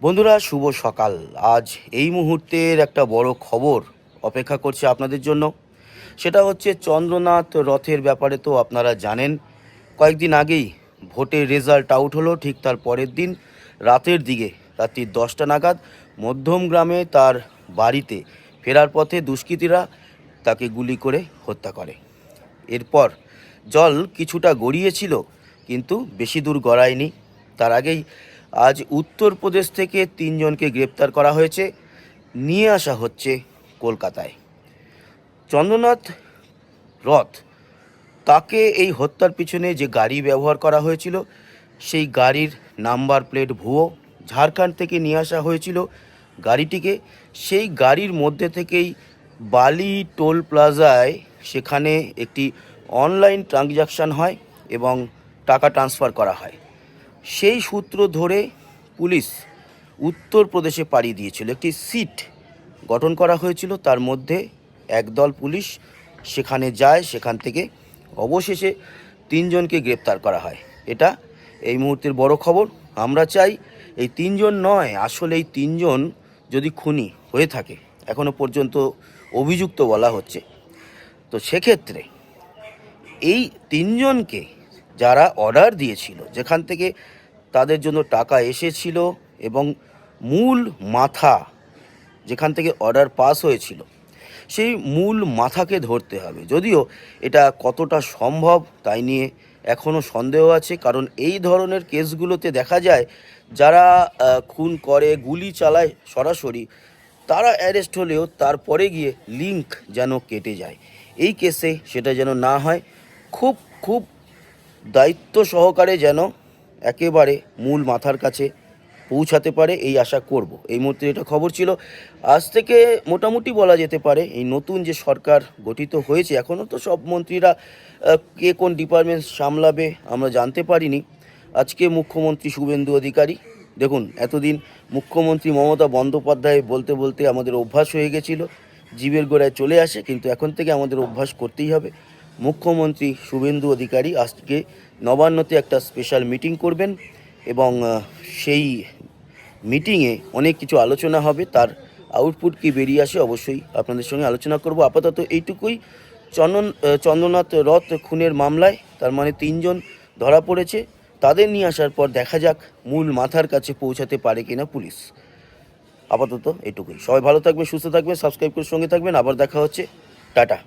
বন্ধুরা, শুভ সকাল। আজ এই মুহূর্তের একটা বড় খবর অপেক্ষা করছে আপনাদের জন্য। সেটা হচ্ছে চন্দ্রনাথ রথের ব্যাপারে। তো আপনারা জানেন, কয়েকদিন আগেই ভোটের রেজাল্ট আউট হলো। ঠিক তার পরের দিন রাতের দিকে, রাত্রি 10টা নাগাদ মধ্যমগ্রামে তার বাড়িতে ফেরার পথে দুষ্কৃতীরা তাকে গুলি করে হত্যা করে। এরপর জল কিছুটা গড়িয়েছিল, কিন্তু বেশি দূর গড়ায়নি। তার আগেই আজ উত্তরপ্রদেশ থেকে 3জনকে গ্রেপ্তার করা হয়েছে, নিয়ে আসা হচ্ছে কলকাতায়। চন্দ্রনাথ রথ, তাকে এই হত্যার পিছনে যে গাড়ি ব্যবহার করা হয়েছিল, সেই গাড়ির নাম্বার প্লেট ভুয়ো। ঝাড়খণ্ড থেকে নিয়ে আসা হয়েছিল গাড়িটিকে। সেই গাড়ির মধ্যে থেকেই বালি টোল প্লাজায় সেখানে একটি অনলাইন ট্রানজাকশান হয় এবং টাকা ট্রান্সফার করা হয়। সেই সূত্র ধরে পুলিশ উত্তরপ্রদেশে পাড়ি দিয়েছিল। একটি সিট গঠন করা হয়েছিল, তার মধ্যে একদল পুলিশ সেখানে যায়। সেখান থেকে অবশেষে 3জনকে গ্রেপ্তার করা হয়। এটা এই মুহূর্তের বড় খবর। আমরা চাই এই 3জন নয়, আসলে এই 3জন যদি খুনি হয়ে থাকে, এখনও পর্যন্ত অভিযুক্ত বলা হচ্ছে, তো সেক্ষেত্রে এই 3জনকে যারা অর্ডার দিয়েছিল, যেখান থেকে তাদের জন্য টাকা এসেছিল এবং মূল মাথা যেখান থেকে অর্ডার পাস হয়েছিল, সেই মূল মাথাকে ধরতে হবে। যদিও এটা কতটা সম্ভব তাই নিয়ে এখনও সন্দেহ আছে, কারণ এই ধরনের কেসগুলোতে দেখা যায় যারা খুন করে, গুলি চালায় সরাসরি, তারা অ্যারেস্ট হলেও তারপরে গিয়ে লিঙ্ক যেন কেটে যায়। এই কেসে সেটা যেন না হয়। খুব খুব দায়িত্ব সহকারে যেন একেবারে মূল মাথার কাছে পৌঁছাতে পারে, এই আশা করব। এই মুহূর্তে এটা খবর ছিল। আজ থেকে মোটামুটি বলা যেতে পারে এই নতুন যে সরকার গঠিত হয়েছে, এখনও তো সব মন্ত্রীরা কে কোন ডিপার্টমেন্ট সামলাবে আমরা জানতে পারিনি। আজকে মুখ্যমন্ত্রী শুভেন্দু অধিকারী, দেখুন, এতদিন মুখ্যমন্ত্রী মমতা বন্দ্যোপাধ্যায় বলতে বলতে আমাদের অভ্যাস হয়ে গেছিল, জীবের গোড়ায় চলে আসে, কিন্তু এখন থেকে আমাদের অভ্যাস করতেই হবে। মুখ্যমন্ত্রী শুভেন্দু অধিকারী আজকে নবান্নতে একটা স্পেশাল মিটিং করবেন এবং সেই মিটিংয়ে অনেক কিছু আলোচনা হবে। তার আউটপুট কি বেরিয়ে আসে অবশ্যই আপনাদের সঙ্গে আলোচনা করব। আপাতত এইটুকুই। চন্দ্রনাথ রথ খুনের মামলায় তার মানে 3জন ধরা পড়েছে। তাদের নিয়ে আসার পর দেখা যাক মূল মাথার কাছে পৌঁছাতে পারে কিনা পুলিশ। আপাতত এইটুকুই। সবাই ভালো থাকবে, সুস্থ থাকবেন, সাবস্ক্রাইব করে সঙ্গে থাকবেন। আবার দেখা হচ্ছে। টাটা।